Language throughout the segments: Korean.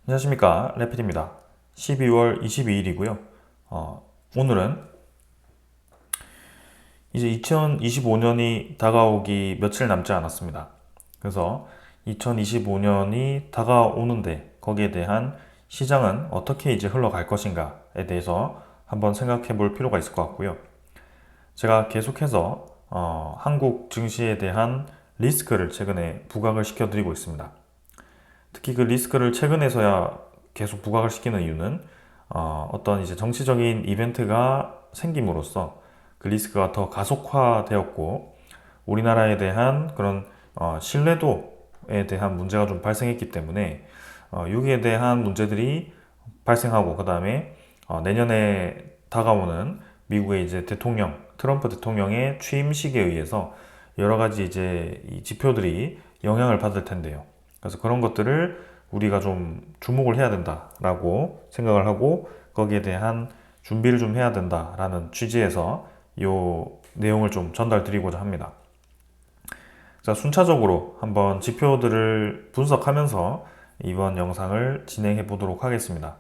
안녕하십니까, 레핏입니다. 12월 22일이고요. 오늘은 이제 2025년이 다가오기 며칠 남지 않았습니다. 그래서 2025년이 다가오는데 거기에 대한 시장은 어떻게 이제 흘러갈 것인가에 대해서 한번 생각해 볼 필요가 있을 것 같고요. 제가 계속해서 한국 증시에 대한 리스크를 최근에 부각을 시켜드리고 있습니다. 특히 그 리스크를 최근에서야 계속 부각을 시키는 이유는 어떤 이제 정치적인 이벤트가 생김으로써 그 리스크가 더 가속화되었고 우리나라에 대한 그런 신뢰도에 대한 문제가 좀 발생했기 때문에 여기에 대한 문제들이 발생하고 그 다음에 내년에 다가오는 미국의 이제 대통령 트럼프 대통령의 취임식에 의해서 여러 가지 이제 이 지표들이 영향을 받을 텐데요. 그래서 그런 것들을 우리가 좀 주목을 해야 된다라고 생각을 하고 거기에 대한 준비를 좀 해야 된다라는 취지에서 이 내용을 좀 전달 드리고자 합니다. 자, 순차적으로 한번 지표들을 분석하면서 이번 영상을 진행해 보도록 하겠습니다.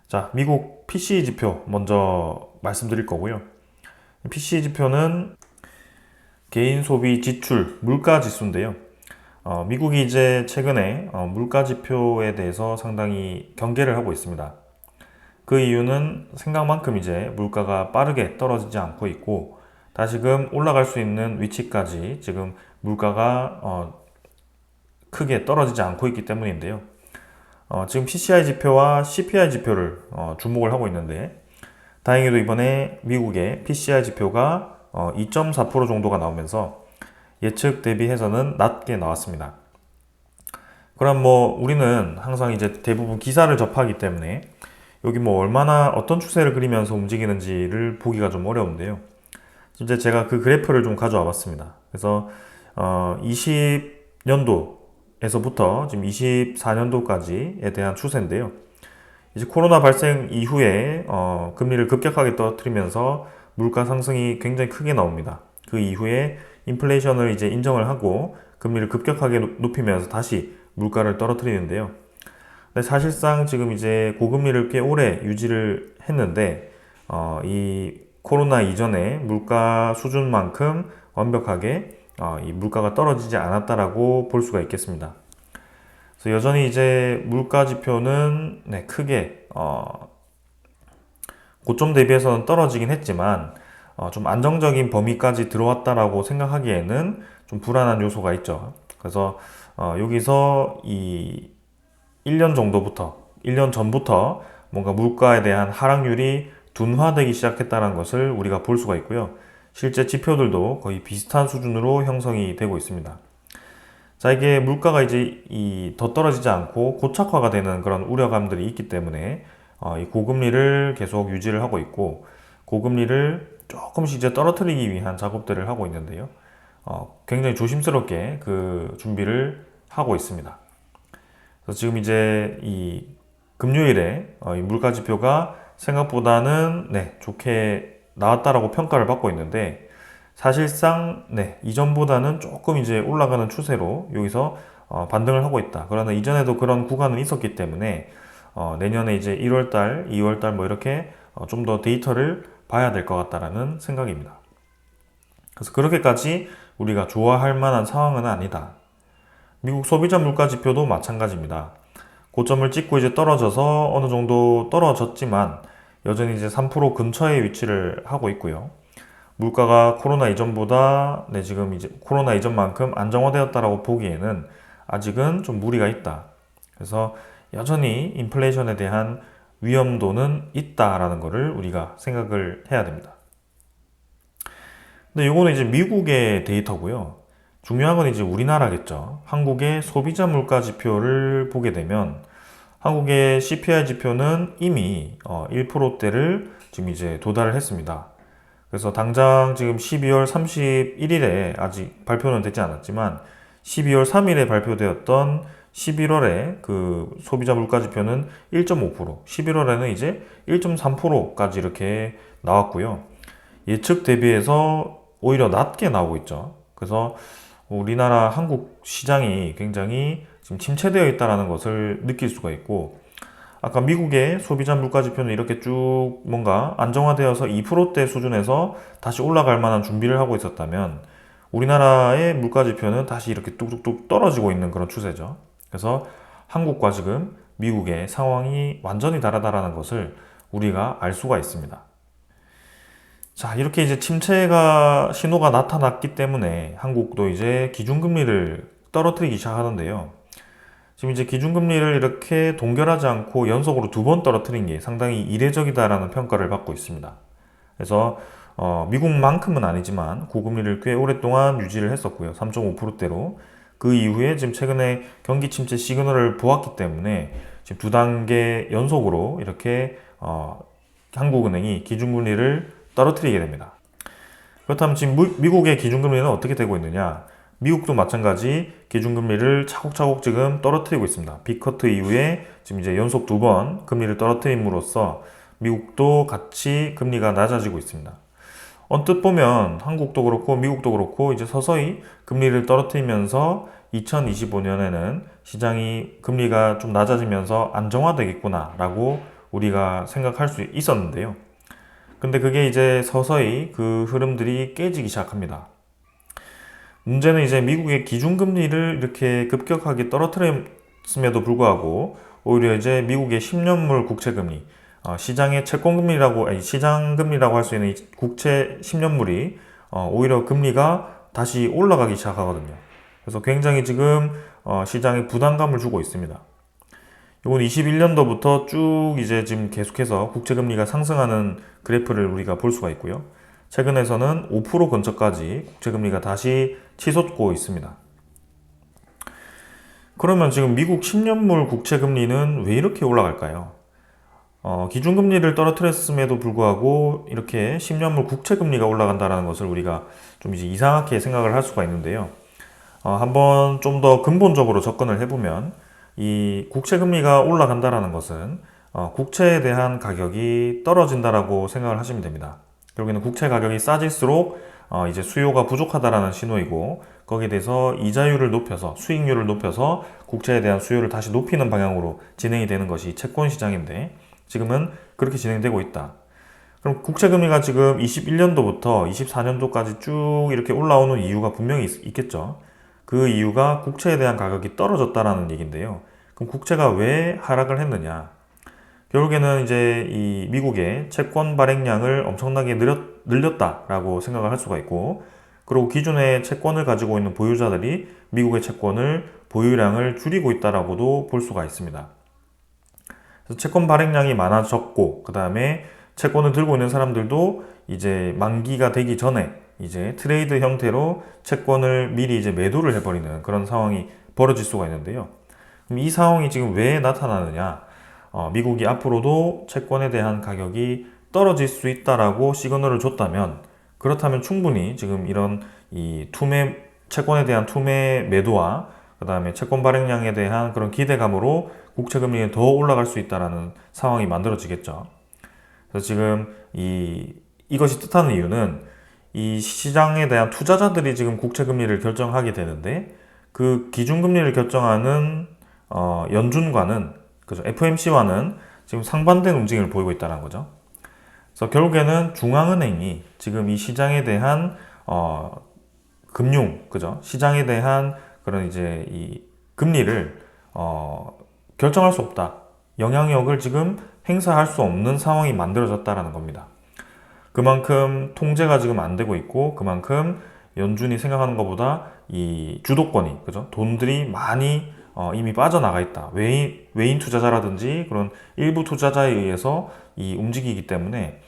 자, 미국 PCE 지표 먼저 말씀드릴 거고요. PCE 지표는 개인 소비 지출 물가 지수인데요. 미국이 이제 최근에 물가 지표에 대해서 상당히 경계를 하고 있습니다. 그 이유는 생각만큼 이제 물가가 빠르게 떨어지지 않고 있고 다시금 올라갈 수 있는 위치까지 지금 물가가 크게 떨어지지 않고 있기 때문인데요. 지금 PCI 지표와 CPI 지표를 주목을 하고 있는데 다행히도 이번에 미국의 PCI 지표가 2.4% 정도가 나오면서 예측 대비해서는 낮게 나왔습니다. 그럼 뭐 우리는 항상 이제 대부분 기사를 접하기 때문에 여기 뭐 얼마나 어떤 추세를 그리면서 움직이는지를 보기가 좀 어려운데요. 이제 제가 그 그래프를 좀 가져와 봤습니다. 그래서 20년도에서부터 지금 24년도까지에 대한 추세인데요. 이제 코로나 발생 이후에 금리를 급격하게 떨어뜨리면서 물가 상승이 굉장히 크게 나옵니다. 그 이후에 인플레이션을 이제 인정을 하고 금리를 급격하게 높이면서 다시 물가를 떨어뜨리는데요. 근데 사실상 지금 이제 고금리를 꽤 오래 유지를 했는데 이 코로나 이전에 물가 수준만큼 완벽하게 이 물가가 떨어지지 않았다라고 볼 수가 있겠습니다. 그래서 여전히 이제 물가 지표는 네, 크게 고점 대비해서는 떨어지긴 했지만 좀 안정적인 범위까지 들어왔다라고 생각하기에는 좀 불안한 요소가 있죠. 그래서 여기서 이 1년 정도부터 1년 전부터 뭔가 물가에 대한 하락률이 둔화되기 시작했다는 것을 우리가 볼 수가 있고요. 실제 지표들도 거의 비슷한 수준으로 형성이 되고 있습니다. 자, 이게 물가가 이제 더 떨어지지 않고 고착화가 되는 그런 우려감들이 있기 때문에 이 고금리를 계속 유지를 하고 있고 고금리를 조금씩 이제 떨어뜨리기 위한 작업들을 하고 있는데요. 굉장히 조심스럽게 그 준비를 하고 있습니다. 그래서 지금 이제 이 금요일에 이 물가 지표가 생각보다는 네, 좋게 나왔다라고 평가를 받고 있는데 사실상 네, 이전보다는 조금 이제 올라가는 추세로 여기서 반등을 하고 있다. 그러나 이전에도 그런 구간은 있었기 때문에 내년에 이제 1월달, 2월달 뭐 이렇게 좀 더 데이터를 봐야 될 것 같다라는 생각입니다. 그래서 그렇게까지 우리가 좋아할 만한 상황은 아니다. 미국 소비자 물가 지표도 마찬가지입니다. 고점을 찍고 이제 떨어져서 어느 정도 떨어졌지만 여전히 이제 3% 근처에 위치를 하고 있고요. 물가가 코로나 이전보다 네, 지금 이제 코로나 이전만큼 안정화되었다라고 보기에는 아직은 좀 무리가 있다. 그래서 여전히 인플레이션에 대한 위험도는 있다라는 것을 우리가 생각을 해야 됩니다. 근데 이거는 이제 미국의 데이터고요. 중요한 건 이제 우리나라겠죠. 한국의 소비자 물가 지표를 보게 되면 한국의 CPI 지표는 이미 1%대를 지금 이제 도달을 했습니다. 그래서 당장 지금 12월 31일에 아직 발표는 되지 않았지만 12월 3일에 발표되었던 11월에 그 소비자 물가 지표는 1.5%, 11월에는 이제 1.3%까지 이렇게 나왔고요. 예측 대비해서 오히려 낮게 나오고 있죠. 그래서 우리나라 한국 시장이 굉장히 지금 침체되어 있다는 것을 느낄 수가 있고, 아까 미국의 소비자 물가지표는 이렇게 쭉 뭔가 안정화되어서 2%대 수준에서 다시 올라갈 만한 준비를 하고 있었다면, 우리나라의 물가지표는 다시 이렇게 뚝뚝뚝 떨어지고 있는 그런 추세죠. 그래서 한국과 지금 미국의 상황이 완전히 다르다는 것을 우리가 알 수가 있습니다. 자, 이렇게 이제 침체가 신호가 나타났기 때문에 한국도 이제 기준금리를 떨어뜨리기 시작하는데요. 지금 이제 기준금리를 이렇게 동결하지 않고 연속으로 2번 떨어뜨린 게 상당히 이례적이다라는 평가를 받고 있습니다. 그래서 미국만큼은 아니지만 고금리를 꽤 오랫동안 유지를 했었고요. 3.5%대로. 그 이후에 지금 최근에 경기 침체 시그널을 보았기 때문에 지금 2단계 연속으로 이렇게 한국은행이 기준금리를 떨어뜨리게 됩니다. 그렇다면 지금 미국의 기준금리는 어떻게 되고 있느냐? 미국도 마찬가지 기준금리를 차곡차곡 지금 떨어뜨리고 있습니다. 빅커트 이후에 지금 이제 연속 2번 금리를 떨어뜨림으로써 미국도 같이 금리가 낮아지고 있습니다. 언뜻 보면 한국도 그렇고 미국도 그렇고 이제 서서히 금리를 떨어뜨리면서 2025년에는 시장이 금리가 좀 낮아지면서 안정화되겠구나라고 우리가 생각할 수 있었는데요. 근데 그게 이제 서서히 그 흐름들이 깨지기 시작합니다. 문제는 이제 미국의 기준금리를 이렇게 급격하게 떨어뜨렸음에도 불구하고 오히려 이제 미국의 10년물 국채금리, 시장의 채권금리라고, 아니 시장금리라고 할 수 있는 이 국채 10년물이 오히려 금리가 다시 올라가기 시작하거든요. 그래서 굉장히 지금 시장에 부담감을 주고 있습니다. 이건 21년도부터 쭉 이제 지금 계속해서 국채금리가 상승하는 그래프를 우리가 볼 수가 있고요. 최근에서는 5% 근처까지 국채금리가 다시 치솟고 있습니다. 그러면 지금 미국 10년물 국채금리는 왜 이렇게 올라갈까요? 기준금리를 떨어뜨렸음에도 불구하고 이렇게 10년물 국채금리가 올라간다는 것을 우리가 좀 이제 이상하게 생각을 할 수가 있는데요. 한번 좀 더 근본적으로 접근을 해보면 이 국채금리가 올라간다는 것은 국채에 대한 가격이 떨어진다라고 생각을 하시면 됩니다. 결국에는 국채 가격이 싸질수록 이제 수요가 부족하다라는 신호이고, 거기에 대해서 이자율을 높여서 수익률을 높여서 국채에 대한 수요를 다시 높이는 방향으로 진행이 되는 것이 채권 시장인데, 지금은 그렇게 진행되고 있다. 그럼 국채금리가 지금 21년도부터 24년도까지 쭉 이렇게 올라오는 이유가 분명히 있겠죠. 그 이유가 국채에 대한 가격이 떨어졌다라는 얘기인데요. 그럼 국채가 왜 하락을 했느냐? 결국에는 이제 이 미국의 채권 발행량을 엄청나게 늘렸다라고 생각을 할 수가 있고, 그리고 기존의 채권을 가지고 있는 보유자들이 미국의 채권을 보유량을 줄이고 있다라고도 볼 수가 있습니다. 그래서 채권 발행량이 많아졌고, 그 다음에 채권을 들고 있는 사람들도 이제 만기가 되기 전에 이제 트레이드 형태로 채권을 미리 이제 매도를 해버리는 그런 상황이 벌어질 수가 있는데요. 그럼 이 상황이 지금 왜 나타나느냐? 미국이 앞으로도 채권에 대한 가격이 떨어질 수 있다라고 시그널을 줬다면, 그렇다면 충분히 지금 이런 이 채권에 대한 투매 매도와 그 다음에 채권 발행량에 대한 그런 기대감으로 국채금리가 더 올라갈 수 있다라는 상황이 만들어지겠죠. 그래서 지금 이것이 뜻하는 이유는 이 시장에 대한 투자자들이 지금 국채금리를 결정하게 되는데, 그 기준금리를 결정하는 연준과는, 그죠, FOMC와는 지금 상반된 움직임을 보이고 있다는 거죠. 그래서 결국에는 중앙은행이 지금 이 시장에 대한 금융, 그죠, 시장에 대한 그런 이제 이 금리를 결정할 수 없다, 영향력을 지금 행사할 수 없는 상황이 만들어졌다라는 겁니다. 그만큼 통제가 지금 안 되고 있고, 그만큼 연준이 생각하는 것보다 이 주도권이, 그죠, 돈들이 많이 이미 빠져나가 있다. 외인 투자자라든지 그런 일부 투자자에 의해서 움직이기 때문에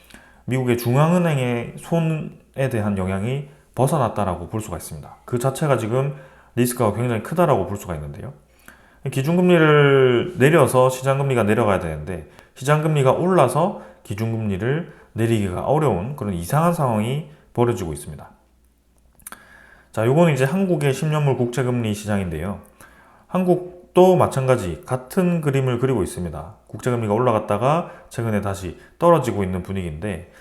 미국의 중앙은행의 손에 대한 영향이 벗어났다라고 볼 수가 있습니다. 그 자체가 지금 리스크가 굉장히 크다라고 볼 수가 있는데요. 기준금리를 내려서 시장금리가 내려가야 되는데, 시장금리가 올라서 기준금리를 내리기가 어려운 그런 이상한 상황이 벌어지고 있습니다. 자, 요거는 이제 한국의 10년물 국채금리 시장인데요. 한국도 마찬가지 같은 그림을 그리고 있습니다. 국채금리가 올라갔다가 최근에 다시 떨어지고 있는 분위기인데,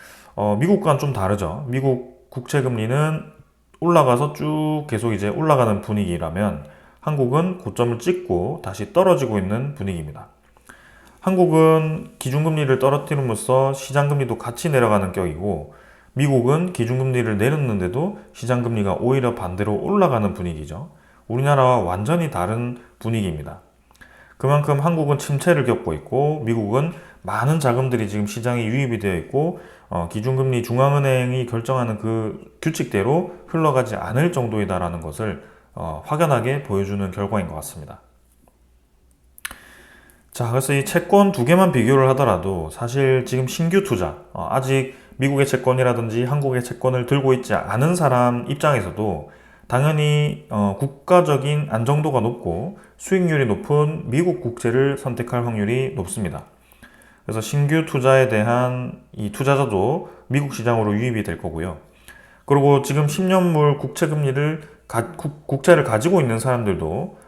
미국과는 좀 다르죠. 미국 국채금리는 올라가서 쭉 계속 이제 올라가는 분위기라면, 한국은 고점을 찍고 다시 떨어지고 있는 분위기입니다. 한국은 기준금리를 떨어뜨림으로써 시장금리도 같이 내려가는 격이고, 미국은 기준금리를 내렸는데도 시장금리가 오히려 반대로 올라가는 분위기죠. 우리나라와 완전히 다른 분위기입니다. 그만큼 한국은 침체를 겪고 있고, 미국은 많은 자금들이 지금 시장에 유입이 되어 있고, 기준금리 중앙은행이 결정하는 그 규칙대로 흘러가지 않을 정도이다라는 것을 확연하게 보여주는 결과인 것 같습니다. 자, 그래서 이 채권 두 개만 비교를 하더라도 사실 지금 신규 투자, 아직 미국의 채권이라든지 한국의 채권을 들고 있지 않은 사람 입장에서도 당연히 국가적인 안정도가 높고 수익률이 높은 미국 국채를 선택할 확률이 높습니다. 그래서 신규 투자에 대한 이 투자자도 미국 시장으로 유입이 될 거고요. 그리고 지금 10년물 국채 금리를 국채를 가지고 있는 사람들도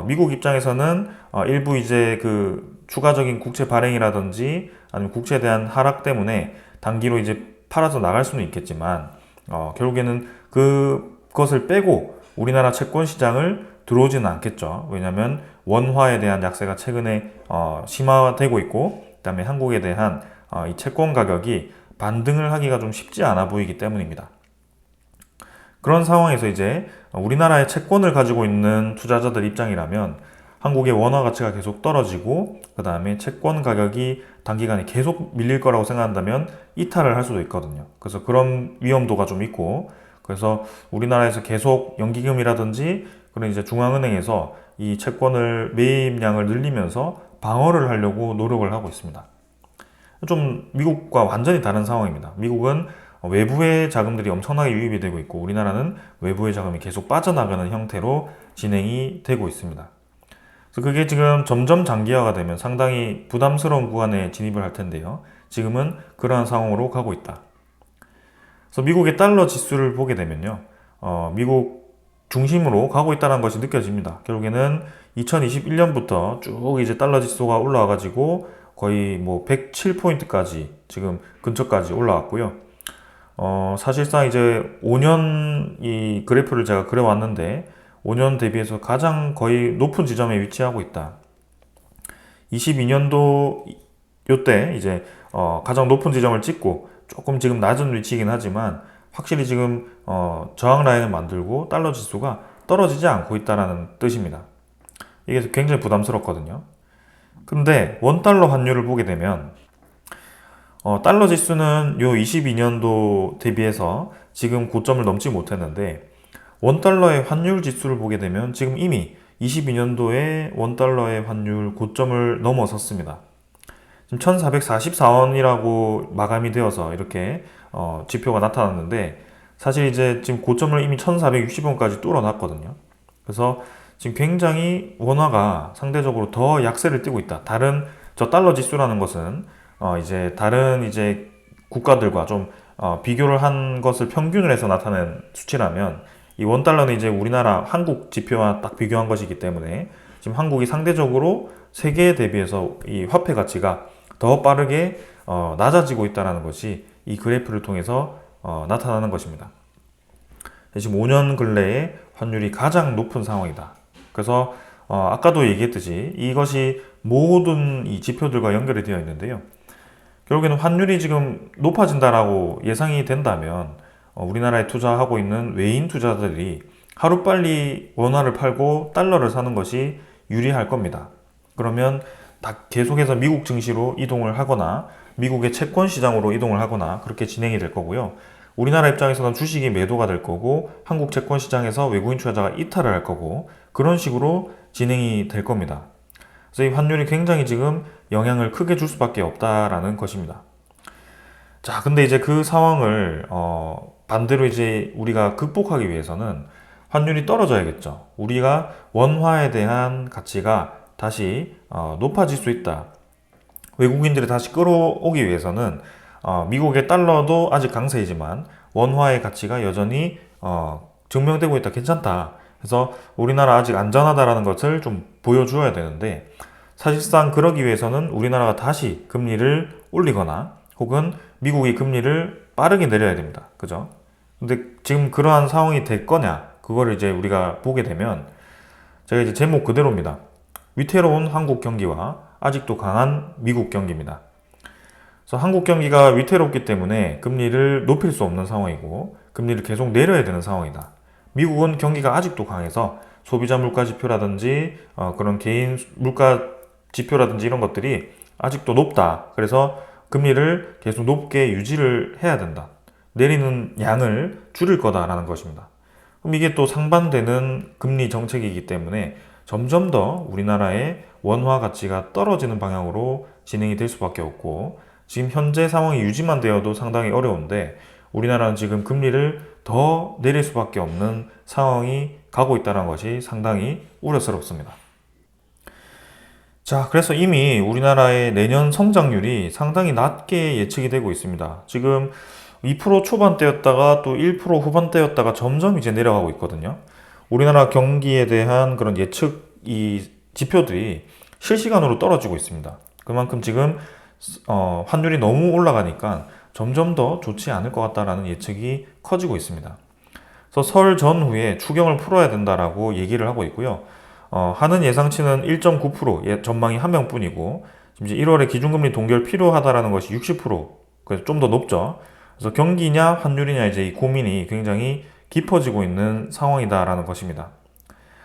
미국 입장에서는 일부 이제 그 추가적인 국채 발행이라든지 아니면 국채에 대한 하락 때문에 단기로 이제 팔아서 나갈 수는 있겠지만 결국에는 그것을 빼고 우리나라 채권 시장을 들어오지는 않겠죠. 왜냐하면 원화에 대한 약세가 최근에 심화되고 있고, 그다음에 한국에 대한 이 채권 가격이 반등을 하기가 좀 쉽지 않아 보이기 때문입니다. 그런 상황에서 이제 우리나라의 채권을 가지고 있는 투자자들 입장이라면 한국의 원화 가치가 계속 떨어지고, 그 다음에 채권 가격이 단기간에 계속 밀릴 거라고 생각한다면 이탈을 할 수도 있거든요. 그래서 그런 위험도가 좀 있고, 그래서 우리나라에서 계속 연기금이라든지 그런 이제 중앙은행에서 이 채권을 매입량을 늘리면서 방어를 하려고 노력을 하고 있습니다. 좀 미국과 완전히 다른 상황입니다. 미국은 외부의 자금들이 엄청나게 유입이 되고 있고, 우리나라는 외부의 자금이 계속 빠져나가는 형태로 진행이 되고 있습니다. 그래서 그게 지금 점점 장기화가 되면 상당히 부담스러운 구간에 진입을 할 텐데요. 지금은 그러한 상황으로 가고 있다. 그래서 미국의 달러 지수를 보게 되면요. 미국 중심으로 가고 있다는 것이 느껴집니다. 결국에는 2021년부터 쭉 이제 달러 지수가 올라와가지고 거의 뭐 107포인트까지 지금 근처까지 올라왔고요. 사실상 이제 5년 이 그래프를 제가 그려왔는데 5년 대비해서 가장 거의 높은 지점에 위치하고 있다. 22년도 요때 이제 가장 높은 지점을 찍고 조금 지금 낮은 위치이긴 하지만 확실히 지금 저항 라인을 만들고 달러 지수가 떨어지지 않고 있다는 뜻입니다. 이게 굉장히 부담스럽거든요. 근데 원달러 환율을 보게 되면 달러 지수는 요 22년도 대비해서 지금 고점을 넘지 못했는데, 원달러의 환율 지수를 보게 되면 지금 이미 22년도에 원달러의 환율 고점을 넘어섰습니다. 지금 1444원이라고 마감이 되어서 이렇게 지표가 나타났는데, 사실 이제 지금 고점을 이미 1460원까지 뚫어놨거든요. 그래서 지금 굉장히 원화가 상대적으로 더 약세를 띠고 있다. 다른 저 달러 지수라는 것은 이제 다른 이제 국가들과 좀 비교를 한 것을 평균을 해서 나타낸 수치라면, 이 원달러는 이제 우리나라 한국 지표와 딱 비교한 것이기 때문에 지금 한국이 상대적으로 세계에 대비해서 이 화폐 가치가 더 빠르게 낮아지고 있다는 것이 이 그래프를 통해서 나타나는 것입니다. 지금 5년 근래에 환율이 가장 높은 상황이다. 그래서 아까도 얘기했듯이 이것이 모든 이 지표들과 연결이 되어 있는데요. 결국에는 환율이 지금 높아진다라고 예상이 된다면 우리나라에 투자하고 있는 외인 투자자들이 하루빨리 원화를 팔고 달러를 사는 것이 유리할 겁니다. 그러면 계속해서 미국 증시로 이동을 하거나 미국의 채권 시장으로 이동을 하거나 그렇게 진행이 될 거고요. 우리나라 입장에서는 주식이 매도가 될 거고 한국 채권 시장에서 외국인 투자자가 이탈을 할 거고, 그런 식으로 진행이 될 겁니다. 그래서 이 환율이 굉장히 지금 영향을 크게 줄 수밖에 없다라는 것입니다. 자, 근데 이제 그 상황을 반대로 이제 우리가 극복하기 위해서는 환율이 떨어져야겠죠. 우리가 원화에 대한 가치가 다시 높아질 수 있다. 외국인들이 다시 끌어오기 위해서는 미국의 달러도 아직 강세이지만 원화의 가치가 여전히 증명되고 있다, 괜찮다. 그래서 우리나라 아직 안전하다라는 것을 좀 보여주어야 되는데, 사실상 그러기 위해서는 우리나라가 다시 금리를 올리거나 혹은 미국이 금리를 빠르게 내려야 됩니다. 그죠? 근데 지금 그러한 상황이 될 거냐? 그거를 이제 우리가 보게 되면, 제가 이제 제목 그대로입니다. 위태로운 한국 경기와 아직도 강한 미국 경기입니다. 그래서 한국 경기가 위태롭기 때문에 금리를 높일 수 없는 상황이고 금리를 계속 내려야 되는 상황이다. 미국은 경기가 아직도 강해서 소비자 물가 지표라든지 그런 개인 물가 지표라든지 이런 것들이 아직도 높다. 그래서 금리를 계속 높게 유지를 해야 된다. 내리는 양을 줄일 거다라는 것입니다. 그럼 이게 또 상반되는 금리 정책이기 때문에 점점 더 우리나라의 원화 가치가 떨어지는 방향으로 진행이 될 수밖에 없고 지금 현재 상황이 유지만 되어도 상당히 어려운데 우리나라는 지금 금리를 더 내릴 수밖에 없는 상황이 가고 있다는 것이 상당히 우려스럽습니다. 자, 그래서 이미 우리나라의 내년 성장률이 상당히 낮게 예측이 되고 있습니다. 지금 2% 초반대였다가 또 1% 후반대였다가 점점 이제 내려가고 있거든요. 우리나라 경기에 대한 그런 예측 지표들이 실시간으로 떨어지고 있습니다. 그만큼 지금 환율이 너무 올라가니까 점점 더 좋지 않을 것 같다라는 예측이 커지고 있습니다. 그래서 설 전후에 추경을 풀어야 된다라고 얘기를 하고 있고요. 하는 예상치는 1.9%, 전망이 한 명뿐이고 지금 이제 1월에 기준금리 동결 필요하다라는 것이 60%, 그래서 좀 더 높죠. 그래서 경기냐 환율이냐 이제 이 고민이 굉장히 깊어지고 있는 상황이다라는 것입니다.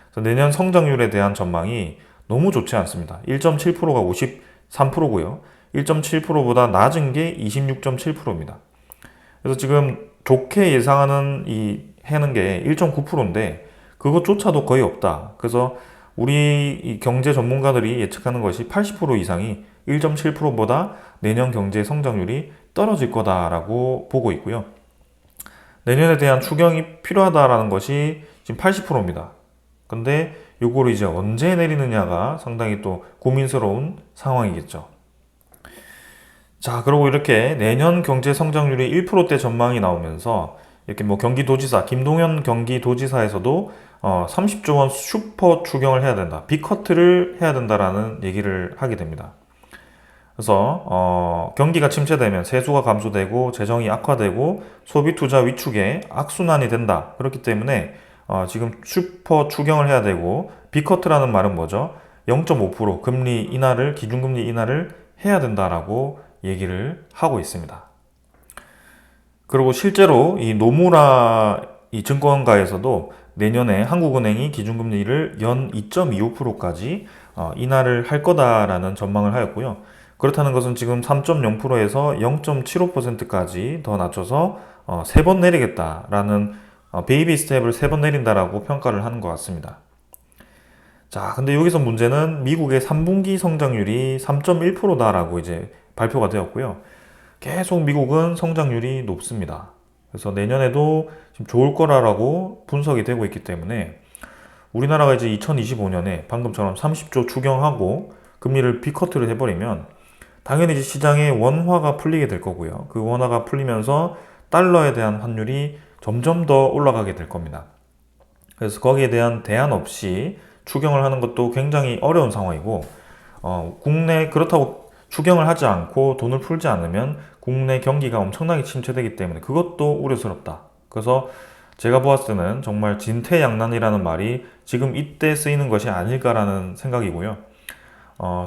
그래서 내년 성장률에 대한 전망이 너무 좋지 않습니다. 1.7%가 53%고요. 1.7%보다 낮은 게 26.7%입니다. 그래서 지금 좋게 예상하는 해는 게 1.9%인데 그것조차도 거의 없다. 그래서 우리 경제 전문가들이 예측하는 것이 80% 이상이 1.7%보다 내년 경제 성장률이 떨어질 거다라고 보고 있고요. 내년에 대한 추경이 필요하다라는 것이 지금 80%입니다. 근데 요거를 이제 언제 내리느냐가 상당히 또 고민스러운 상황이겠죠. 자, 그리고 이렇게 내년 경제 성장률이 1%대 전망이 나오면서 이렇게 뭐 경기도지사, 김동연 경기도지사에서도 30조 원 슈퍼 추경을 해야 된다. 빅커트를 해야 된다라는 얘기를 하게 됩니다. 그래서 경기가 침체되면 세수가 감소되고 재정이 악화되고 소비 투자 위축에 악순환이 된다. 그렇기 때문에 지금 슈퍼 추경을 해야 되고 빅커트라는 말은 뭐죠? 0.5% 금리 인하를 기준금리 인하를 해야 된다라고 얘기를 하고 있습니다. 그리고 실제로 이 노무라 이 증권가에서도 내년에 한국은행이 기준금리를 연 2.25%까지 인하를 할 거다라는 전망을 하였고요. 그렇다는 것은 지금 3.0%에서 0.75%까지 더 낮춰서 3번 내리겠다라는 베이비 스텝을 3번 내린다라고 평가를 하는 것 같습니다. 자, 근데 여기서 문제는 미국의 3분기 성장률이 3.1%다라고 이제 발표가 되었고요. 계속 미국은 성장률이 높습니다. 그래서 내년에도 지금 좋을 거라고 분석이 되고 있기 때문에 우리나라가 이제 2025년에 방금처럼 30조 추경하고 금리를 빅커트를 해버리면 당연히 이제 시장에 원화가 풀리게 될 거고요. 그 원화가 풀리면서 달러에 대한 환율이 점점 더 올라가게 될 겁니다. 그래서 거기에 대한 대안 없이 추경을 하는 것도 굉장히 어려운 상황이고 국내 그렇다고 추경을 하지 않고 돈을 풀지 않으면 국내 경기가 엄청나게 침체되기 때문에 그것도 우려스럽다. 그래서 제가 보았을 때는 정말 진퇴양난이라는 말이 지금 이때 쓰이는 것이 아닐까라는 생각이고요.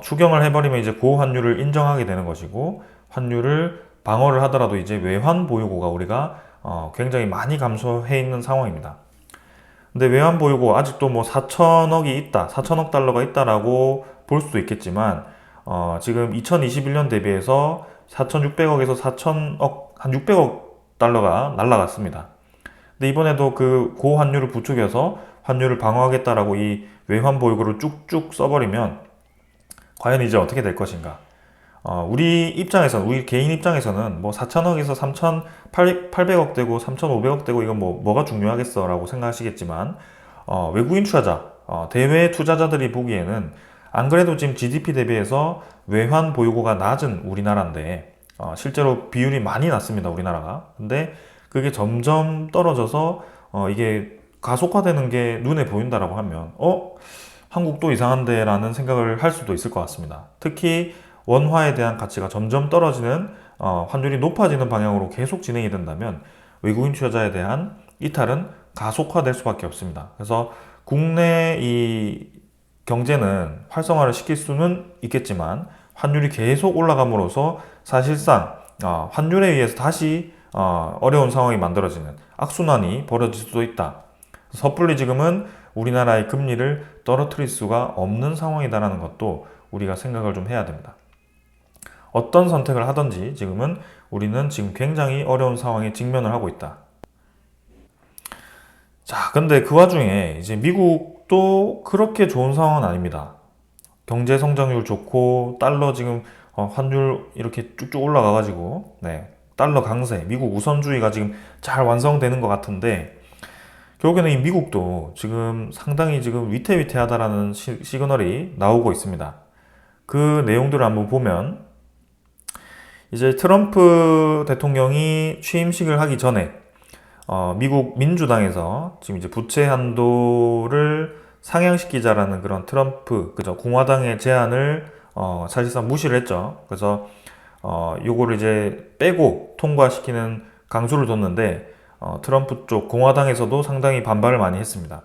추경을 해버리면 이제 고환율을 인정하게 되는 것이고 환율을 방어를 하더라도 이제 외환 보유고가 우리가 굉장히 많이 감소해 있는 상황입니다. 근데 외환 보유고 아직도 뭐 4천억이 있다, 4천억 달러가 있다라고 볼 수도 있겠지만 지금 2021년 대비해서 4,600억에서 4천억, 한 600억 달러가 날라갔습니다. 근데 이번에도 그 고환율을 부추겨서 환율을 방어하겠다라고 이 외환 보유고를 쭉쭉 써버리면 과연 이제 어떻게 될 것인가? 우리 개인 입장에서는 뭐 4천억에서 3,800억 되고 3,500억 되고 이건 뭐가 중요하겠어 라고 생각하시겠지만, 외국인 투자자, 대외 투자자들이 보기에는 안 그래도 지금 GDP 대비해서 외환 보유고가 낮은 우리나라인데, 실제로 비율이 많이 낮습니다, 우리나라가. 근데 그게 점점 떨어져서, 이게 가속화되는 게 눈에 보인다라고 하면, 한국도 이상한데 라는 생각을 할 수도 있을 것 같습니다. 특히 원화에 대한 가치가 점점 떨어지는 환율이 높아지는 방향으로 계속 진행이 된다면 외국인 투자자에 대한 이탈은 가속화될 수밖에 없습니다. 그래서 국내 이 경제는 활성화를 시킬 수는 있겠지만 환율이 계속 올라감으로써 사실상 환율에 의해서 다시 어려운 상황이 만들어지는 악순환이 벌어질 수도 있다. 섣불리 지금은 우리나라의 금리를 떨어뜨릴 수가 없는 상황이다라는 것도 우리가 생각을 좀 해야 됩니다. 어떤 선택을 하든지 지금은 우리는 지금 굉장히 어려운 상황에 직면을 하고 있다. 자, 근데 그 와중에 이제 미국도 그렇게 좋은 상황은 아닙니다. 경제 성장률 좋고 달러 지금 환율 이렇게 쭉쭉 올라가가지고 달러 강세, 미국 우선주의가 지금 잘 완성되는 것 같은데 결국에는 이 미국도 지금 상당히 지금 위태위태하다라는 시그널이 나오고 있습니다. 그 내용들을 한번 보면 이제 트럼프 대통령이 취임식을 하기 전에 미국 민주당에서 지금 이제 부채 한도를 상향시키자라는 그런 트럼프, 그죠? 공화당의 제안을 사실상 무시를 했죠. 그래서 요거를 이제 빼고 통과시키는 강수를 뒀는데 트럼프 쪽 공화당에서도 상당히 반발을 많이 했습니다.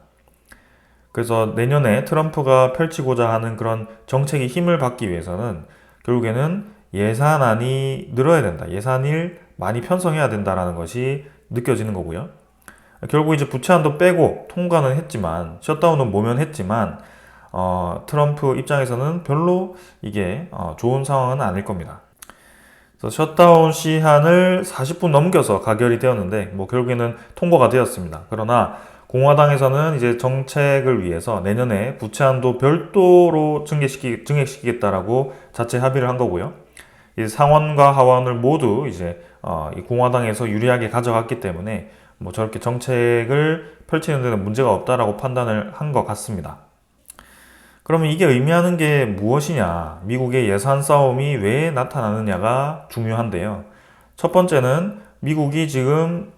그래서 내년에 트럼프가 펼치고자 하는 그런 정책의 힘을 받기 위해서는 결국에는 예산안이 늘어야 된다. 예산을 많이 편성해야 된다라는 것이 느껴지는 거고요. 결국 이제 부채 한도 빼고 통과는 했지만 셧다운은 모면했지만 트럼프 입장에서는 별로 이게 좋은 상황은 아닐 겁니다. 그래서 셧다운 시한을 40분 넘겨서 가결이 되었는데 뭐 결국에는 통과가 되었습니다. 그러나 공화당에서는 이제 정책을 위해서 내년에 부채 한도 별도로 증액시키겠다라고 자체 합의를 한 거고요. 이 상원과 하원을 모두 이제 이 공화당에서 유리하게 가져갔기 때문에 뭐 저렇게 정책을 펼치는 데는 문제가 없다라고 판단을 한 것 같습니다. 그러면 이게 의미하는 게 무엇이냐? 미국의 예산 싸움이 왜 나타나느냐가 중요한데요. 첫 번째는 미국이 지금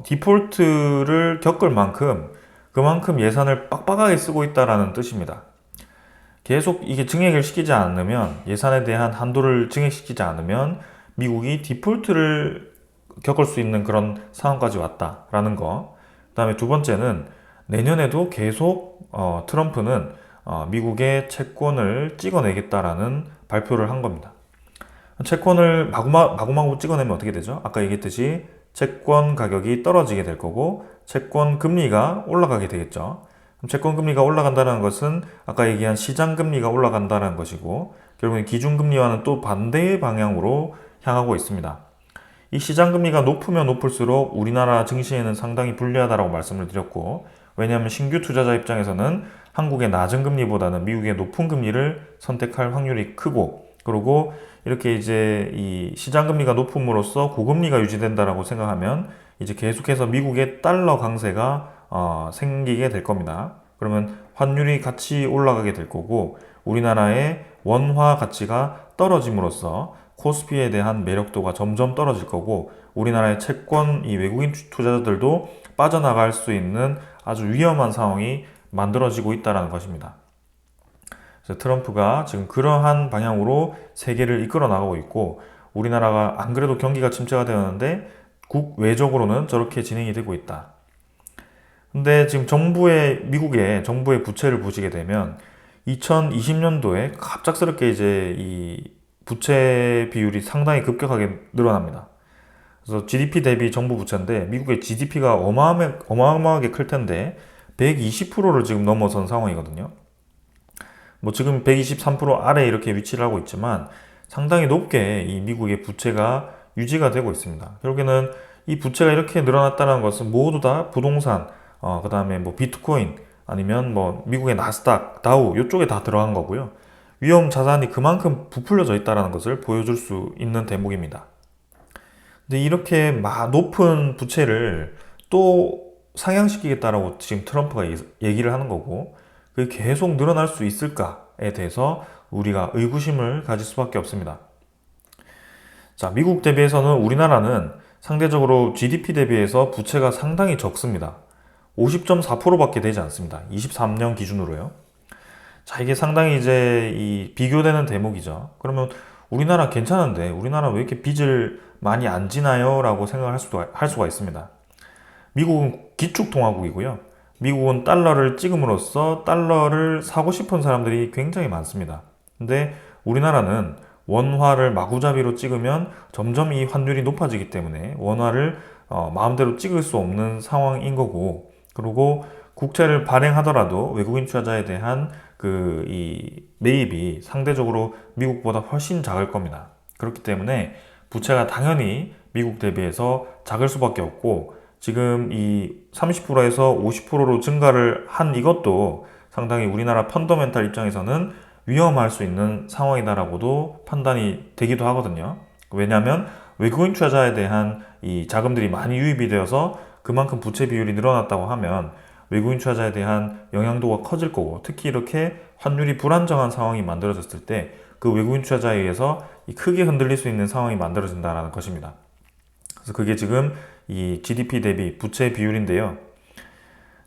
디폴트를 겪을 만큼 그만큼 예산을 빡빡하게 쓰고 있다라는 뜻입니다. 계속 이게 증액을 시키지 않으면 예산에 대한 한도를 증액시키지 않으면 미국이 디폴트를 겪을 수 있는 그런 상황까지 왔다라는 거. 그 다음에 두 번째는 내년에도 계속 트럼프는 미국의 채권을 찍어내겠다라는 발표를 한 겁니다. 채권을 마구마구 찍어내면 어떻게 되죠? 아까 얘기했듯이 채권 가격이 떨어지게 될 거고 채권 금리가 올라가게 되겠죠. 채권 금리가 올라간다는 것은 아까 얘기한 시장 금리가 올라간다는 것이고 결국엔 기준 금리와는 또 반대의 방향으로 향하고 있습니다. 이 시장 금리가 높으면 높을수록 우리나라 증시에는 상당히 불리하다고 말씀을 드렸고 왜냐하면 신규 투자자 입장에서는 한국의 낮은 금리보다는 미국의 높은 금리를 선택할 확률이 크고 그리고 이렇게 이제 이 시장 금리가 높음으로써 고금리가 유지된다라고 생각하면 이제 계속해서 미국의 달러 강세가 생기게 될 겁니다. 그러면 환율이 같이 올라가게 될 거고 우리나라의 원화 가치가 떨어짐으로써 코스피에 대한 매력도가 점점 떨어질 거고 우리나라의 채권 이 외국인 투자자들도 빠져나갈 수 있는 아주 위험한 상황이 만들어지고 있다는 것입니다. 그래서 트럼프가 지금 그러한 방향으로 세계를 이끌어 나가고 있고 우리나라가 안 그래도 경기가 침체가 되었는데 국외적으로는 저렇게 진행이 되고 있다. 근데 지금 미국의 정부의 부채를 보시게 되면 2020년도에 갑작스럽게 이제 이 부채 비율이 상당히 급격하게 늘어납니다. 그래서 GDP 대비 정부 부채인데 미국의 GDP가 어마어마하게 클 텐데 120%를 지금 넘어선 상황이거든요. 뭐 지금 123% 아래 이렇게 위치를 하고 있지만 상당히 높게 이 미국의 부채가 유지가 되고 있습니다. 결국에는 이 부채가 이렇게 늘어났다는 것은 모두 다 부동산, 그 다음에 뭐 비트코인 아니면 뭐 미국의 나스닥, 다우 이쪽에 다 들어간 거고요. 위험 자산이 그만큼 부풀려져 있다는 것을 보여줄 수 있는 대목입니다. 근데 이렇게 높은 부채를 또 상향시키겠다라고 지금 트럼프가 얘기를 하는 거고 그게 계속 늘어날 수 있을까에 대해서 우리가 의구심을 가질 수밖에 없습니다. 자, 미국 대비해서는 우리나라는 상대적으로 GDP 대비해서 부채가 상당히 적습니다. 50.4%밖에 되지 않습니다. 23년 기준으로요. 자, 이게 상당히 이제 이 비교되는 대목이죠. 그러면 우리나라 괜찮은데 우리나라 왜 이렇게 빚을 많이 안 지나요? 라고 생각을 할 수가 있습니다. 미국은 기축통화국이고요. 미국은 달러를 찍음으로써 달러를 사고 싶은 사람들이 굉장히 많습니다. 근데 우리나라는 원화를 마구잡이로 찍으면 점점 이 환율이 높아지기 때문에 원화를 마음대로 찍을 수 없는 상황인 거고, 그리고 국채를 발행하더라도 외국인 투자자에 대한 이 매입이 상대적으로 미국보다 훨씬 작을 겁니다. 그렇기 때문에 부채가 당연히 미국 대비해서 작을 수밖에 없고, 지금 이 30%에서 50%로 증가를 한 이것도 상당히 우리나라 펀더멘탈 입장에서는 위험할 수 있는 상황이다라고도 판단이 되기도 하거든요. 왜냐하면 외국인 투자자에 대한 이 자금들이 많이 유입이 되어서 그만큼 부채 비율이 늘어났다고 하면 외국인 투자자에 대한 영향도가 커질 거고, 특히 이렇게 환율이 불안정한 상황이 만들어졌을 때 그 외국인 투자자에 의해서 크게 흔들릴 수 있는 상황이 만들어진다는 것입니다. 그래서 그게 지금 이 GDP 대비 부채 비율인데요.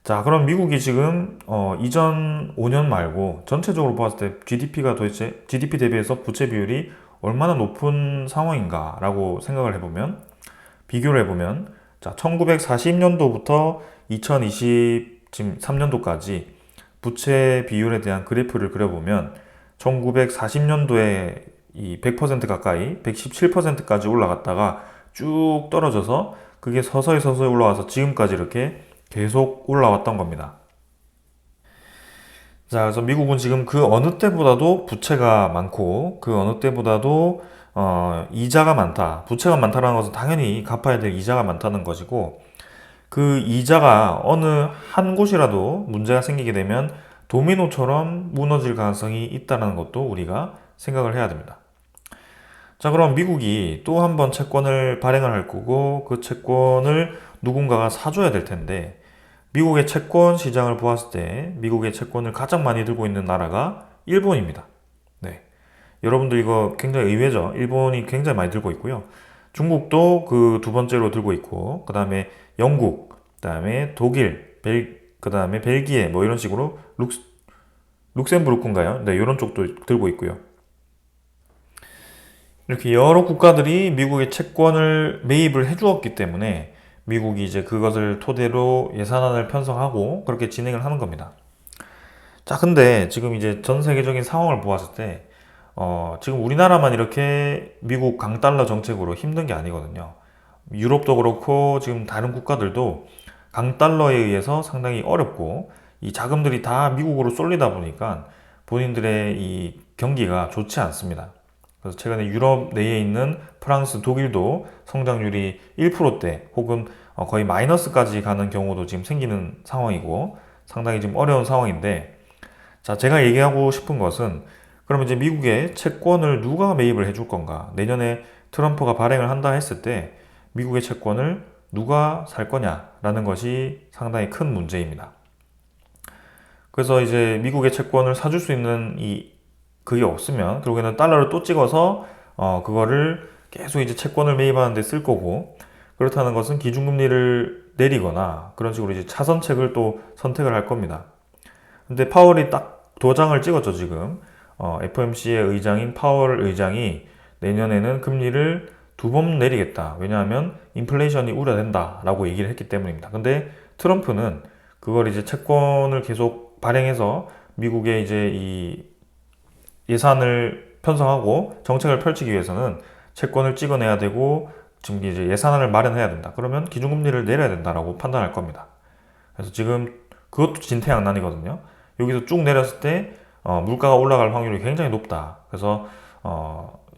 자, 그럼 미국이 지금 이전 5년 말고 전체적으로 봤을 때 GDP가 도대체 GDP 대비해서 부채 비율이 얼마나 높은 상황인가라고 생각을 해보면, 비교를 해보면, 자, 1940년도부터 2023년도까지 부채 비율에 대한 그래프를 그려보면 1940년도에 이 100% 가까이 117%까지 올라갔다가 쭉 떨어져서 그게 서서히 올라와서 지금까지 이렇게 계속 올라왔던 겁니다. 자, 그래서 미국은 지금 그 어느 때보다도 부채가 많고 그 어느 때보다도 이자가 많다. 부채가 많다는 것은 당연히 갚아야 될 이자가 많다는 것이고, 그 이자가 어느 한 곳이라도 문제가 생기게 되면 도미노처럼 무너질 가능성이 있다는 것도 우리가 생각을 해야 됩니다. 자, 그럼 미국이 또 한 번 채권을 발행을 할 거고, 그 채권을 누군가가 사줘야 될 텐데, 미국의 채권 시장을 보았을 때 미국의 채권을 가장 많이 들고 있는 나라가 일본입니다. 네. 여러분들 이거 굉장히 의외죠? 일본이 굉장히 많이 들고 있고요. 중국도 그 두 번째로 들고 있고, 그 다음에 영국, 그 다음에 독일, 그 다음에 벨기에, 뭐 이런 식으로 룩셈부르크인가요? 네, 이런 쪽도 들고 있고요. 이렇게 여러 국가들이 미국의 채권을 매입을 해주었기 때문에 미국이 이제 그것을 토대로 예산안을 편성하고 그렇게 진행을 하는 겁니다. 자, 근데 지금 이제 전 세계적인 상황을 보았을 때, 지금 우리나라만 이렇게 미국 강달러 정책으로 힘든 게 아니거든요. 유럽도 그렇고 지금 다른 국가들도 강달러에 의해서 상당히 어렵고, 이 자금들이 다 미국으로 쏠리다 보니까 본인들의 이 경기가 좋지 않습니다. 그래서 최근에 유럽 내에 있는 프랑스, 독일도 성장률이 1%대 혹은 거의 마이너스까지 가는 경우도 지금 생기는 상황이고 상당히 지금 어려운 상황인데, 자, 제가 얘기하고 싶은 것은, 그러면 이제 미국의 채권을 누가 매입을 해줄 건가? 내년에 트럼프가 발행을 한다 했을 때 미국의 채권을 누가 살 거냐라는 것이 상당히 큰 문제입니다. 그래서 이제 미국의 채권을 사줄 수 있는 그게 없으면 결국에는 달러를 또 찍어서 그거를 계속 이제 채권을 매입하는 데 쓸 거고, 그렇다는 것은 기준금리를 내리거나 그런 식으로 이제 차선책을 또 선택을 할 겁니다. 근데 파월이 딱 도장을 찍었죠, 지금. FOMC의 의장인 파월 의장이 내년에는 금리를 2번 내리겠다. 왜냐하면 인플레이션이 우려된다라고 얘기를 했기 때문입니다. 근데 트럼프는 그걸 이제 채권을 계속 발행해서 미국의 이제 이 예산을 편성하고 정책을 펼치기 위해서는 채권을 찍어내야 되고 지금 이제 예산안을 마련해야 된다. 그러면 기준금리를 내려야 된다라고 판단할 겁니다. 그래서 지금 그것도 진퇴양난이거든요. 여기서 쭉 내렸을 때 물가가 올라갈 확률이 굉장히 높다. 그래서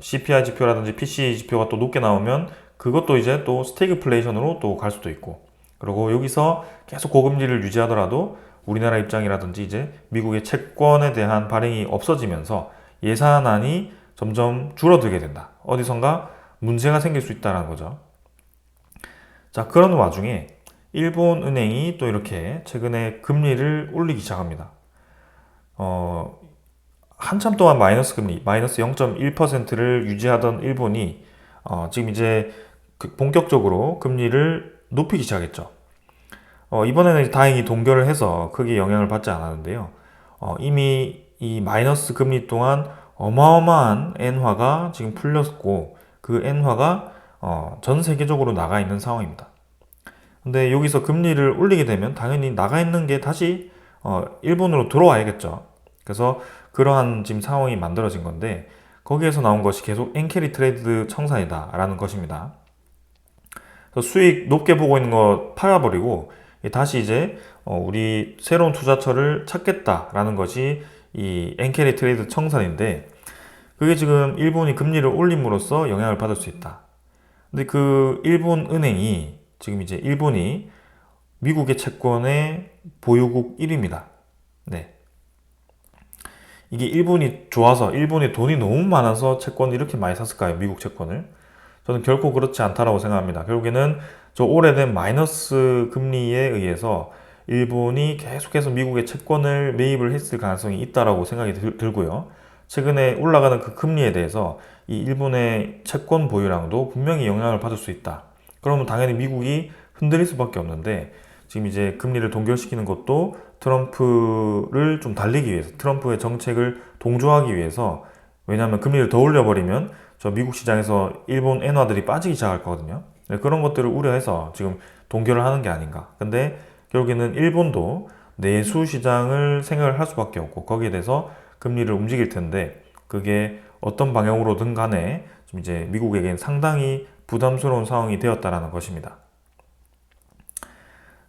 CPI 지표라든지 PCE 지표가 또 높게 나오면 그것도 이제 또 스태그플레이션으로 또 갈 수도 있고, 그리고 여기서 계속 고금리를 유지하더라도 우리나라 입장이라든지 이제 미국의 채권에 대한 발행이 없어지면서 예산안이 점점 줄어들게 된다. 어디선가 문제가 생길 수 있다는 거죠. 자, 그런 와중에 일본 은행이 또 이렇게 최근에 금리를 올리기 시작합니다. 한참 동안 마이너스 금리, 마이너스 0.1%를 유지하던 일본이 지금 이제 본격적으로 금리를 높이기 시작했죠. 이번에는 다행히 동결을 해서 크게 영향을 받지 않았는데요. 이미 이 마이너스 금리 동안 어마어마한 엔화가 지금 풀렸고 그 엔화가 전 세계적으로 나가 있는 상황입니다. 근데 여기서 금리를 올리게 되면 당연히 나가 있는 게 다시 일본으로 들어와야겠죠. 그래서 그러한 지금 상황이 만들어진 건데 거기에서 나온 것이 계속 엔캐리 트레이드 청산이다라는 것입니다. 그래서 수익 높게 보고 있는 거 팔아버리고 다시 이제 우리 새로운 투자처를 찾겠다라는 것이 이 엔캐리 트레이드 청산인데 그게 지금 일본이 금리를 올림으로써 영향을 받을 수 있다. 근데 그 일본 은행이 지금 이제 일본이 미국의 채권의 보유국 1위입니다. 네. 이게 일본이 좋아서 일본에 돈이 너무 많아서 채권을 이렇게 많이 샀을까요? 미국 채권을? 저는 결코 그렇지 않다라고 생각합니다. 결국에는 저 오래된 마이너스 금리에 의해서 일본이 계속해서 미국의 채권을 매입을 했을 가능성이 있다라고 생각이 들고요. 최근에 올라가는 그 금리에 대해서 이 일본의 채권 보유량도 분명히 영향을 받을 수 있다. 그러면 당연히 미국이 흔들릴 수밖에 없는데 지금 이제 금리를 동결시키는 것도 트럼프를 좀 달리기 위해서 트럼프의 정책을 동조하기 위해서 왜냐하면 금리를 더 올려버리면 저 미국 시장에서 일본 엔화들이 빠지기 시작할 거거든요. 그런 것들을 우려해서 지금 동결을 하는 게 아닌가. 근데 결국에는 일본도 내수 시장을 생각을 할 수밖에 없고 거기에 대해서 금리를 움직일 텐데 그게 어떤 방향으로든 간에 좀 이제 미국에겐 상당히 부담스러운 상황이 되었다라는 것입니다.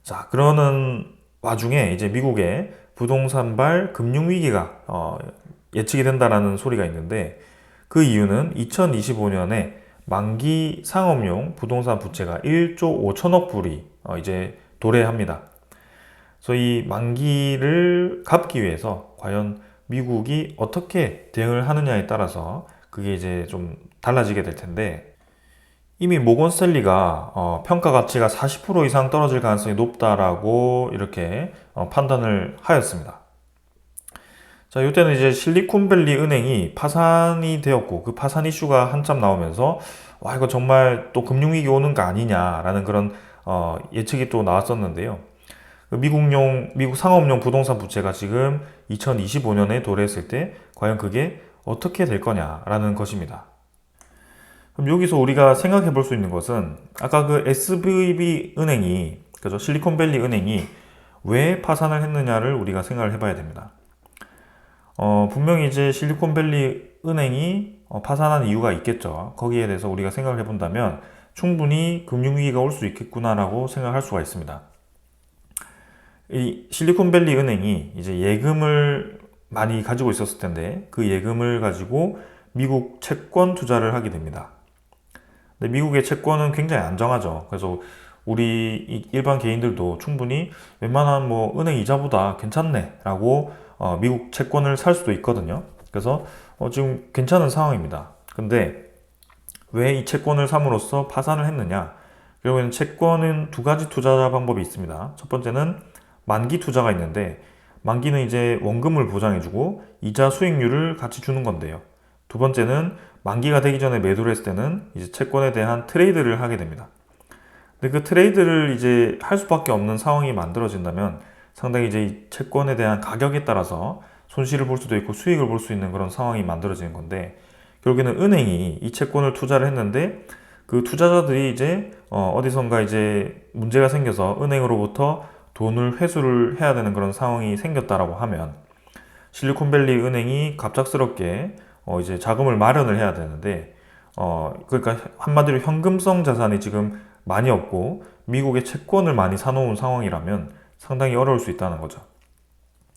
자, 그러는 와중에 이제 미국의 부동산발 금융위기가 예측이 된다라는 소리가 있는데 그 이유는 2025년에 만기 상업용 부동산 부채가 1조 5천억 불이 이제 도래합니다. 그래서 이 만기를 갚기 위해서 과연 미국이 어떻게 대응을 하느냐에 따라서 그게 이제 좀 달라지게 될 텐데 이미 모건 스탠리가 평가 가치가 40% 이상 떨어질 가능성이 높다라고 이렇게 판단을 하였습니다. 자, 이때는 이제 실리콘밸리 은행이 파산이 되었고 그 파산 이슈가 한참 나오면서 와 이거 정말 또 금융위기 오는 거 아니냐라는 그런 예측이 또 나왔었는데요. 미국 상업용 부동산 부채가 지금 2025년에 도래했을 때 과연 그게 어떻게 될 거냐라는 것입니다. 그럼 여기서 우리가 생각해 볼 수 있는 것은 아까 그 SVB 은행이 그죠? 실리콘밸리 은행이 왜 파산을 했느냐를 우리가 생각을 해봐야 됩니다. 분명히 이제 실리콘밸리 은행이 파산한 이유가 있겠죠. 거기에 대해서 우리가 생각을 해본다면 충분히 금융위기가 올 수 있겠구나라고 생각할 수가 있습니다. 이 실리콘밸리 은행이 이제 예금을 많이 가지고 있었을 텐데 그 예금을 가지고 미국 채권 투자를 하게 됩니다. 근데 미국의 채권은 굉장히 안정하죠. 그래서 우리 일반 개인들도 충분히 웬만한 뭐 은행 이자보다 괜찮네 라고 미국 채권을 살 수도 있거든요. 그래서 지금 괜찮은 상황입니다. 근데 왜 이 채권을 삼으로써 파산을 했느냐? 결국에는 채권은 두 가지 투자 방법이 있습니다. 첫 번째는 만기 투자가 있는데 만기는 이제 원금을 보장해주고 이자 수익률을 같이 주는 건데요. 두 번째는 만기가 되기 전에 매도를 했을 때는 이제 채권에 대한 트레이드를 하게 됩니다. 근데 그 트레이드를 이제 할 수밖에 없는 상황이 만들어진다면 상당히 이제 이 채권에 대한 가격에 따라서 손실을 볼 수도 있고 수익을 볼 수 있는 그런 상황이 만들어지는 건데 결국에는 은행이 이 채권을 투자를 했는데 그 투자자들이 이제 어디선가 이제 문제가 생겨서 은행으로부터 돈을 회수를 해야 되는 그런 상황이 생겼다라고 하면 실리콘밸리 은행이 갑작스럽게 이제 자금을 마련을 해야 되는데 그러니까 한마디로 현금성 자산이 지금 많이 없고 미국의 채권을 많이 사놓은 상황이라면 상당히 어려울 수 있다는 거죠.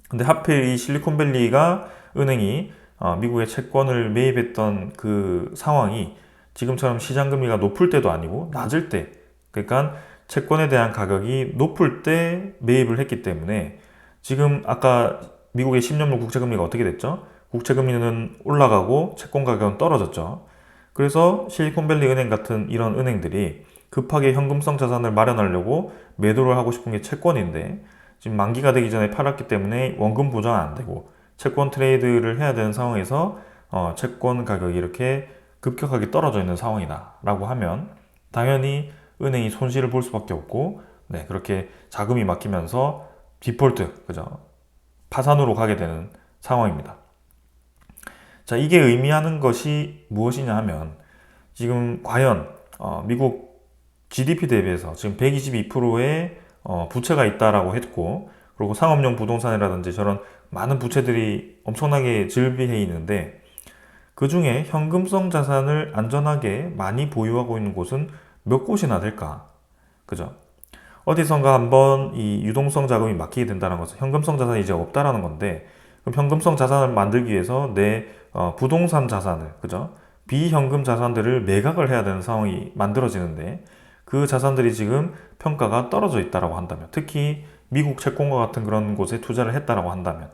근데 하필 이 실리콘밸리가 은행이 미국의 채권을 매입했던 그 상황이 지금처럼 시장 금리가 높을 때도 아니고 낮을 때 그러니까 채권에 대한 가격이 높을 때 매입을 했기 때문에 지금 아까 미국의 10년물 국채금리가 어떻게 됐죠? 국채금리는 올라가고 채권 가격은 떨어졌죠. 그래서 실리콘밸리 은행 같은 이런 은행들이 급하게 현금성 자산을 마련하려고 매도를 하고 싶은 게 채권인데 지금 만기가 되기 전에 팔았기 때문에 원금 보장 안 되고 채권 트레이드를 해야 되는 상황에서 채권 가격이 이렇게 급격하게 떨어져 있는 상황이다 라고 하면 당연히 은행이 손실을 볼 수밖에 없고 네, 그렇게 자금이 막히면서 디폴트, 그죠? 파산으로 가게 되는 상황입니다. 자, 이게 의미하는 것이 무엇이냐 하면 지금 과연 미국 GDP 대비해서 지금 122%의 부채가 있다라고 했고, 그리고 상업용 부동산이라든지 저런 많은 부채들이 엄청나게 즐비해 있는데, 그 중에 현금성 자산을 안전하게 많이 보유하고 있는 곳은 몇 곳이나 될까? 그죠? 어디선가 한번 이 유동성 자금이 막히게 된다는 것은 현금성 자산이 이제 없다라는 건데, 그럼 현금성 자산을 만들기 위해서 내 부동산 자산을, 그죠? 비현금 자산들을 매각을 해야 되는 상황이 만들어지는데, 그 자산들이 지금 평가가 떨어져 있다라고 한다면, 특히 미국 채권과 같은 그런 곳에 투자를 했다라고 한다면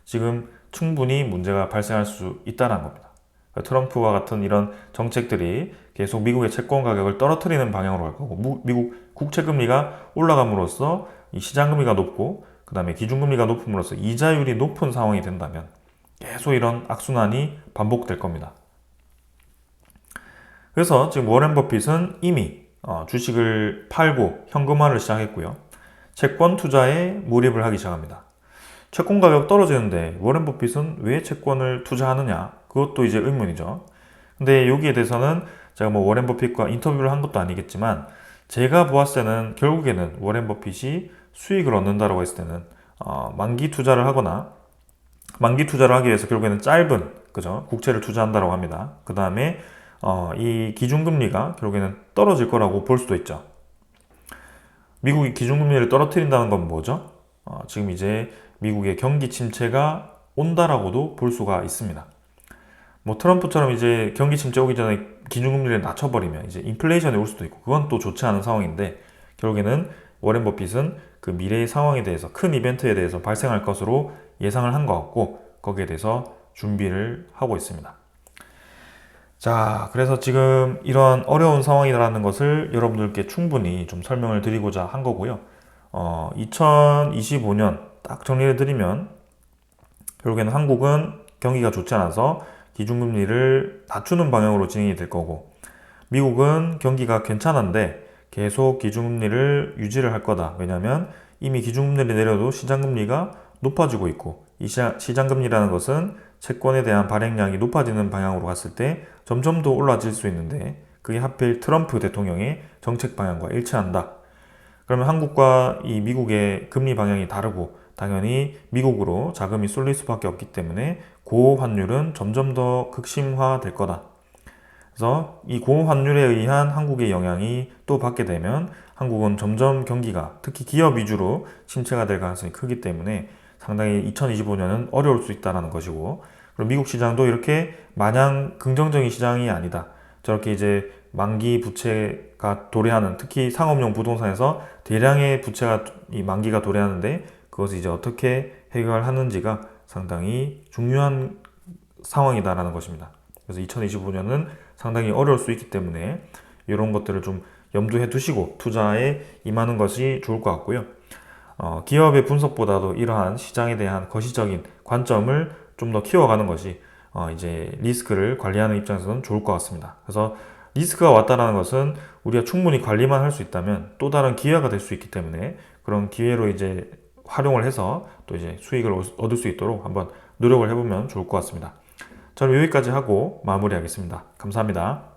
지금 충분히 문제가 발생할 수 있다는 겁니다. 트럼프와 같은 이런 정책들이 계속 미국의 채권 가격을 떨어뜨리는 방향으로 갈 거고, 미국 국채 금리가 올라감으로써 이 시장 금리가 높고, 그 다음에 기준 금리가 높음으로써 이자율이 높은 상황이 된다면 계속 이런 악순환이 반복될 겁니다. 그래서 지금 워렌 버핏은 이미 주식을 팔고 현금화를 시작했고요. 채권 투자에 몰입을 하기 시작합니다. 채권 가격 떨어지는데 워렌 버핏은 왜 채권을 투자하느냐? 그것도 이제 의문이죠. 근데 여기에 대해서는 제가 뭐 워렌 버핏과 인터뷰를 한 것도 아니겠지만, 제가 보았을 때는 결국에는 워렌 버핏이 수익을 얻는다라고 했을 때는 만기 투자를 하거나, 만기 투자를 하기 위해서 결국에는 짧은, 그죠? 국채를 투자한다라고 합니다. 그 다음에 이 기준금리가 결국에는 떨어질 거라고 볼 수도 있죠. 미국이 기준금리를 떨어뜨린다는 건 뭐죠? 지금 이제 미국의 경기 침체가 온다라고도 볼 수가 있습니다. 뭐 트럼프처럼 이제 경기 침체 오기 전에 기준금리를 낮춰버리면 이제 인플레이션이 올 수도 있고, 그건 또 좋지 않은 상황인데, 결국에는 워렌 버핏은 그 미래의 상황에 대해서, 큰 이벤트에 대해서 발생할 것으로 예상을 한 것 같고, 거기에 대해서 준비를 하고 있습니다. 자, 그래서 지금 이런 어려운 상황이라는 것을 여러분들께 충분히 좀 설명을 드리고자 한 거고요. 2025년 딱 정리를 드리면, 결국에는 한국은 경기가 좋지 않아서 기준금리를 낮추는 방향으로 진행이 될 거고, 미국은 경기가 괜찮은데 계속 기준금리를 유지를 할 거다. 왜냐하면 이미 기준금리를 내려도 시장금리가 높아지고 있고, 이 시장금리라는 것은 채권에 대한 발행량이 높아지는 방향으로 갔을 때 점점 더 올라질 수 있는데, 그게 하필 트럼프 대통령의 정책 방향과 일치한다. 그러면 한국과 이 미국의 금리 방향이 다르고, 당연히 미국으로 자금이 쏠릴 수밖에 없기 때문에 고환율은 점점 더 극심화될 거다. 그래서 이 고환율에 의한 한국의 영향이 또 받게 되면 한국은 점점 경기가, 특히 기업 위주로 침체가 될 가능성이 크기 때문에 상당히 2025년은 어려울 수 있다는 것이고, 그리고 미국 시장도 이렇게 마냥 긍정적인 시장이 아니다. 저렇게 이제 만기 부채가 도래하는, 특히 상업용 부동산에서 대량의 부채가, 이 만기가 도래하는데 그것을 이제 어떻게 해결하는지가 상당히 중요한 상황이다라는 것입니다. 그래서 2025년은 상당히 어려울 수 있기 때문에 이런 것들을 좀 염두에 두시고 투자에 임하는 것이 좋을 것 같고요. 기업의 분석보다도 이러한 시장에 대한 거시적인 관점을 좀 더 키워가는 것이 이제 리스크를 관리하는 입장에서는 좋을 것 같습니다. 그래서 리스크가 왔다는 것은 우리가 충분히 관리만 할 수 있다면 또 다른 기회가 될 수 있기 때문에, 그런 기회로 이제 활용을 해서 또 이제 수익을 얻을 수 있도록 한번 노력을 해보면 좋을 것 같습니다. 저는 여기까지 하고 마무리하겠습니다. 감사합니다.